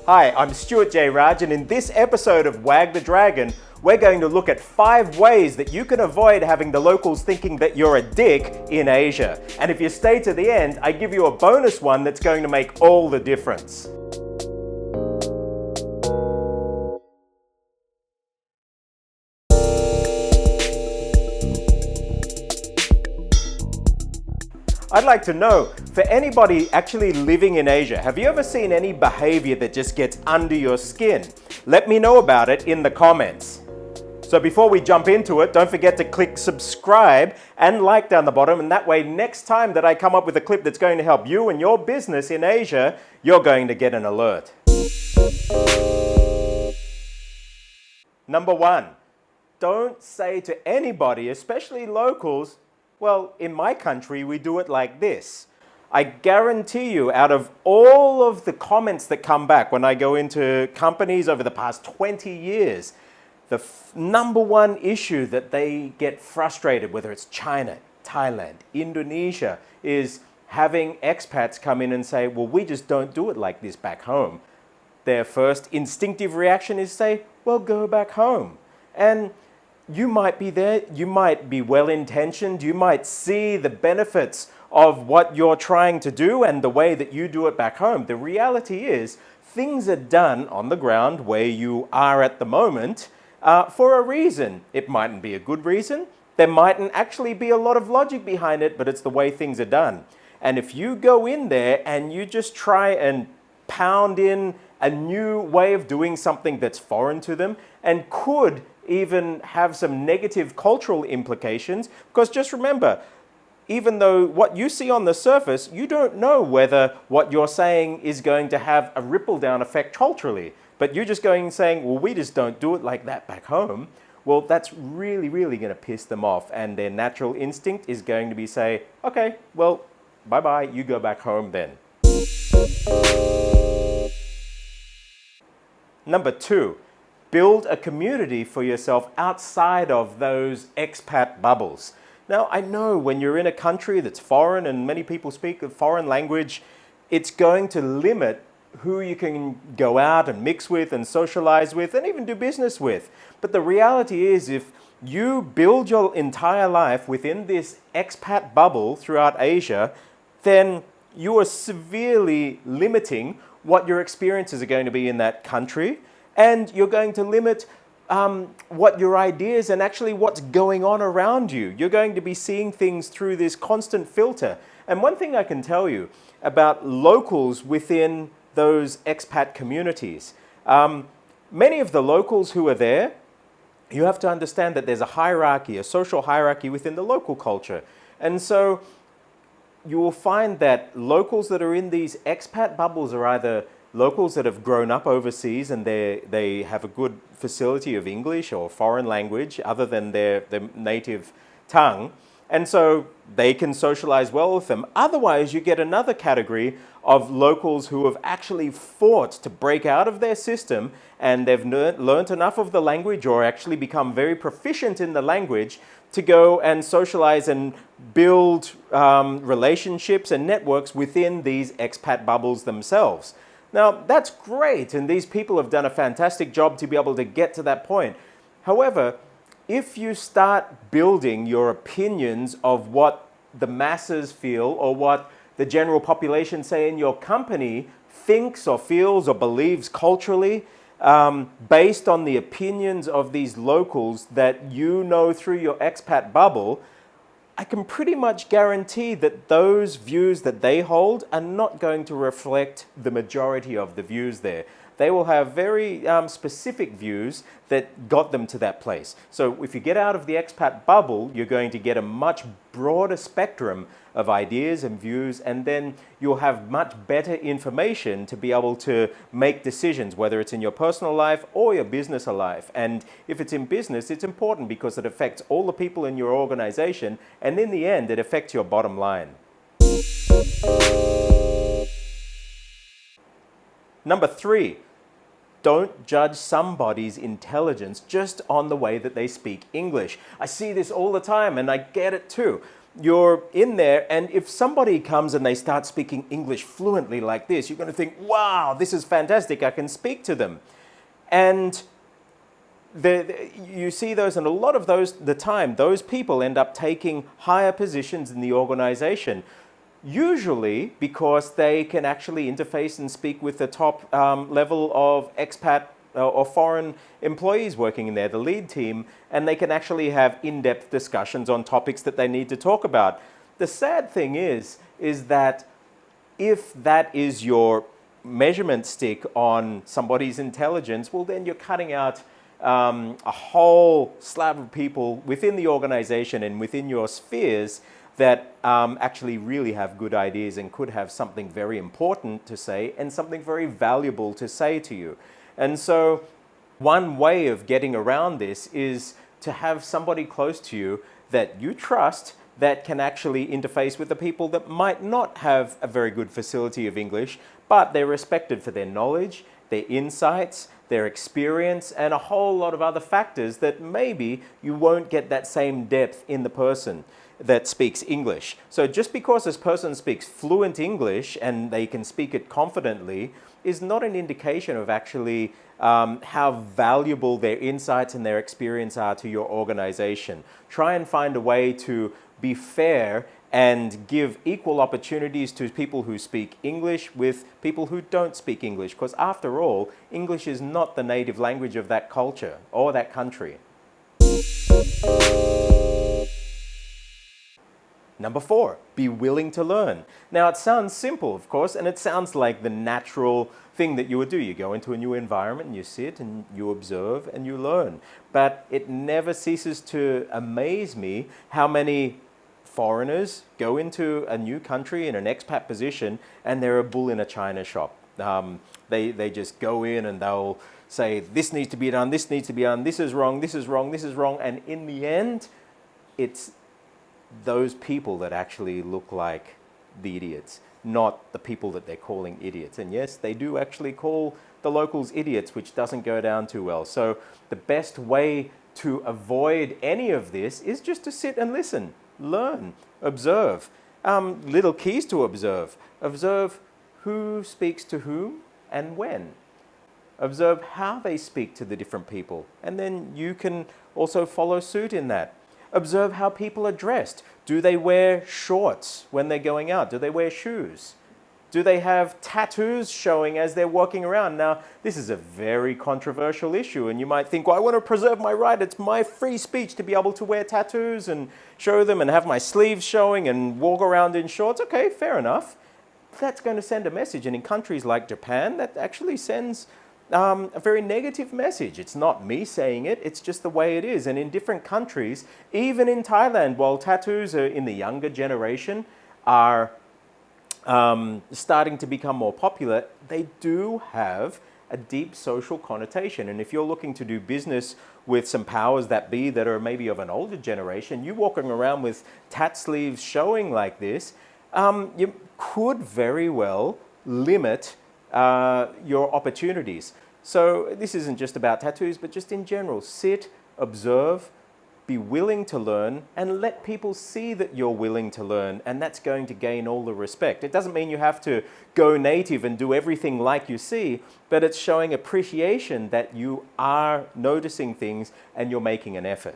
Hi, I'm Stuart J. Raj, and in this episode of Wag the Dragon, we're going to look at 5 ways that you can avoid having the locals thinking that you're a dick in Asia. And if you stay to the end, I give you a bonus one that's going to make all the difference. I'd like to know, for anybody actually living in Asia, have you ever seen any behavior that just gets under your skin? Let me know about it in the comments. So before we jump into it, don't forget to click subscribe and like down the bottom, and that way next time that I come up with a clip that's going to help you and your business in Asia, you're going to get an alert. Number 1, don't say to anybody, especially locals, well, in my country, we do it like this. I guarantee you, out of all of the comments that come back when I go into companies over the past 20 years, the number one issue that they get frustrated, whether it's China, Thailand, Indonesia, is having expats come in and say, well, we just don't do it like this back home. Their first instinctive reaction is say, well, go back home. And you might be there, you might be well-intentioned, you might see the benefits of what you're trying to do and the way that you do it back home. The reality is, things are done on the ground where you are at the moment for a reason. It mightn't be a good reason, there mightn't actually be a lot of logic behind it, but it's the way things are done. And if you go in there and you just try and pound in a new way of doing something that's foreign to them and could even have some negative cultural implications, because just remember, even though what you see on the surface, you don't know whether what you're saying is going to have a ripple down effect culturally, but you're just going and saying, well, we just don't do it like that back home. Well, that's really, really going to piss them off, and their natural instinct is going to be say, okay, well, bye-bye, you go back home then. Number 2, build a community for yourself outside of those expat bubbles. Now, I know when you're in a country that's foreign and many people speak a foreign language, it's going to limit who you can go out and mix with and socialize with and even do business with. But the reality is, if you build your entire life within this expat bubble throughout Asia, then you are severely limiting what your experiences are going to be in that country, and you're going to limit what your ideas and actually what's going on around you. You're going to be seeing things through this constant filter. And one thing I can tell you about locals within those expat communities, many of the locals who are there, you have to understand that there's a hierarchy, a social hierarchy within the local culture. And so you will find that locals that are in these expat bubbles are either locals that have grown up overseas and they have a good facility of English or foreign language other than their native tongue, and so they can socialize well with them. Otherwise, you get another category of locals who have actually fought to break out of their system, and they've learned enough of the language or actually become very proficient in the language to go and socialize and build relationships and networks within these expat bubbles themselves. Now, that's great, and these people have done a fantastic job to be able to get to that point. However, if you start building your opinions of what the masses feel or what the general population, say in your company, thinks or feels or believes culturally, based on the opinions of these locals that you know through your expat bubble, I can pretty much guarantee that those views that they hold are not going to reflect the majority of the views there. They will have very specific views that got them to that place. So if you get out of the expat bubble, you're going to get a much broader spectrum of ideas and views, and then you'll have much better information to be able to make decisions, whether it's in your personal life or your business life. And if it's in business, it's important because it affects all the people in your organization, and in the end, it affects your bottom line. Number 3, don't judge somebody's intelligence just on the way that they speak English. I see this all the time, and I get it too. you're in there, and if somebody comes and they start speaking English fluently like this, you're going to think, wow, this is fantastic, I can speak to them. And you see those, and a lot of the time, those people end up taking higher positions in the organization, usually because they can actually interface and speak with the top level of expat or foreign employees working in there, the lead team, and they can actually have in-depth discussions on topics that they need to talk about. The sad thing is that if that is your measurement stick on somebody's intelligence, well, then you're cutting out a whole slab of people within the organization and within your spheres that actually really have good ideas and could have something very important to say and something very valuable to say to you. And so one way of getting around this is to have somebody close to you that you trust that can actually interface with the people that might not have a very good facility of English, but they're respected for their knowledge, their insights, their experience, and a whole lot of other factors that maybe you won't get that same depth in the person that speaks English. So just because this person speaks fluent English and they can speak it confidently is not an indication of actually how valuable their insights and their experience are to your organization. Try and find a way to be fair and give equal opportunities to people who speak English with people who don't speak English, because after all, English is not the native language of that culture or that country. Number 4, be willing to learn. Now, it sounds simple, of course, and it sounds like the natural thing that you would do. You go into a new environment and you sit and you observe and you learn. But it never ceases to amaze me how many foreigners go into a new country in an expat position and they're a bull in a china shop. They just go in and they'll say, this needs to be done, this needs to be done, this is wrong, this is wrong, this is wrong. And in the end, it's those people that actually look like the idiots, not the people that they're calling idiots. And yes, they do actually call the locals idiots, which doesn't go down too well. So the best way to avoid any of this is just to sit and listen, learn, observe. Little keys to observe. Observe who speaks to whom and when. Observe how they speak to the different people, and then you can also follow suit in that. Observe how people are dressed. Do they wear shorts when they're going out? Do they wear shoes? Do they have tattoos showing as they're walking around? Now, this is a very controversial issue, and you might think, well, I want to preserve my right. It's my free speech to be able to wear tattoos and show them and have my sleeves showing and walk around in shorts. Okay, fair enough. That's going to send a message, and in countries like Japan, that actually sends a very negative message. It's not me saying it, it's just the way it is. And in different countries, even in Thailand, while tattoos are in the younger generation are starting to become more popular, they do have a deep social connotation. And if you're looking to do business with some powers that be that are maybe of an older generation, you walking around with tat sleeves showing like this, you could very well limit your opportunities. So this isn't just about tattoos, but just in general. Sit, observe, be willing to learn, and let people see that you're willing to learn, and that's going to gain all the respect. It doesn't mean you have to go native and do everything like you see, but it's showing appreciation that you are noticing things and you're making an effort.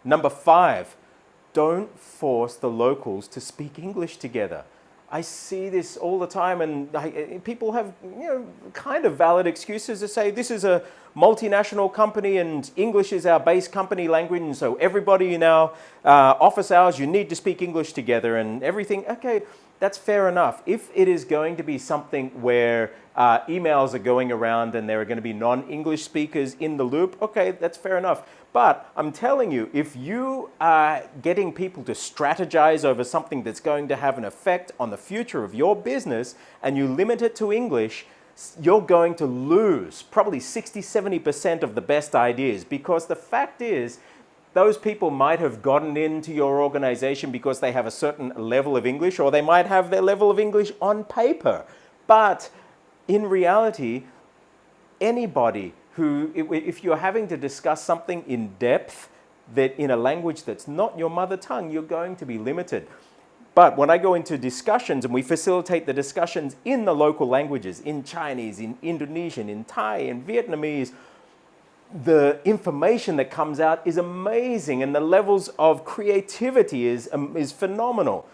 Number 5, don't force the locals to speak English together. I see this all the time, and people have kind of valid excuses to say this is a multinational company and English is our base company language, and so everybody in our office hours, you need to speak English together and everything. Okay, that's fair enough. If it is going to be something where emails are going around and there are going to be non-English speakers in the loop, okay, that's fair enough. But I'm telling you, if you are getting people to strategize over something that's going to have an effect on the future of your business and you limit it to English, you're going to lose probably 60-70% of the best ideas, because the fact is, those people might have gotten into your organization because they have a certain level of English, or they might have their level of English on paper. But in reality, anybody who, if you're having to discuss something in depth, that in a language that's not your mother tongue, you're going to be limited. But when I go into discussions and we facilitate the discussions in the local languages, in Chinese, in Indonesian, in Thai, in Vietnamese, the information that comes out is amazing and the levels of creativity is phenomenal.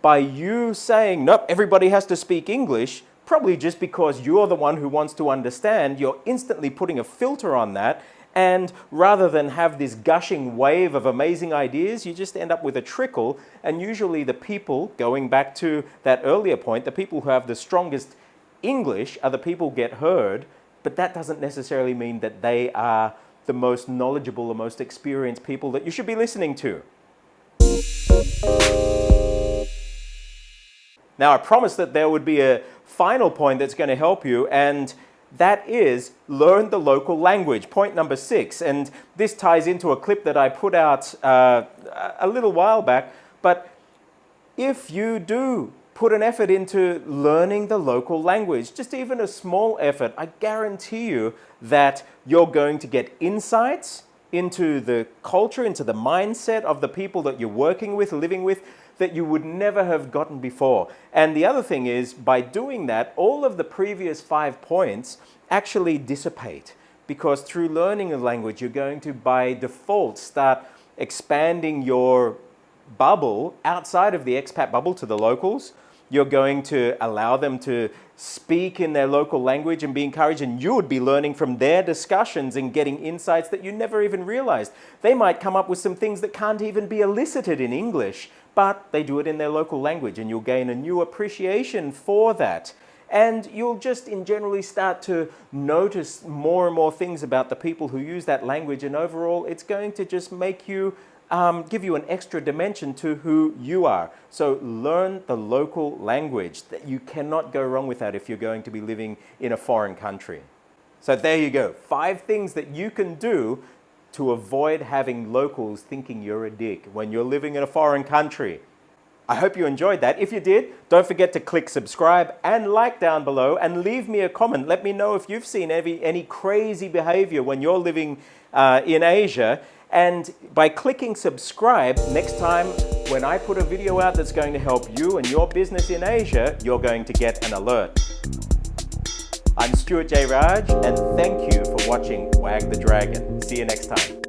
By you saying, nope, everybody has to speak English, probably just because you're the one who wants to understand, you're instantly putting a filter on that. And rather than have this gushing wave of amazing ideas, you just end up with a trickle. And usually the people, going back to that earlier point, the people who have the strongest English are the people who get heard. But that doesn't necessarily mean that they are the most knowledgeable or most experienced people that you should be listening to. Now, I promised that there would be a final point that's going to help you, and that is learn the local language. Point number 6. And this ties into a clip that I put out a little while back. But if you do put an effort into learning the local language, just even a small effort, I guarantee you that you're going to get insights into the culture, into the mindset of the people that you're working with, living with, that you would never have gotten before. And the other thing is, by doing that, all of the previous 5 points actually dissipate. Because through learning a language, you're going to, by default, start expanding your bubble outside of the expat bubble to the locals. You're going to allow them to speak in their local language and be encouraged, and you would be learning from their discussions and getting insights that you never even realized. They might come up with some things that can't even be elicited in English, but they do it in their local language, and you'll gain a new appreciation for that. And you'll just in generally start to notice more and more things about the people who use that language, and overall it's going to just make you give you an extra dimension to who you are. So learn the local language. That you cannot go wrong with that if you're going to be living in a foreign country. So there you go. 5 things that you can do to avoid having locals thinking you're a dick when you're living in a foreign country. I hope you enjoyed that. If you did, don't forget to click subscribe and like down below and leave me a comment. Let me know if you've seen any crazy behavior when you're living in Asia. And by clicking subscribe, next time when I put a video out that's going to help you and your business in Asia, you're going to get an alert. I'm Stuart J. Raj, and thank you for watching Wag the Dragon. See you next time.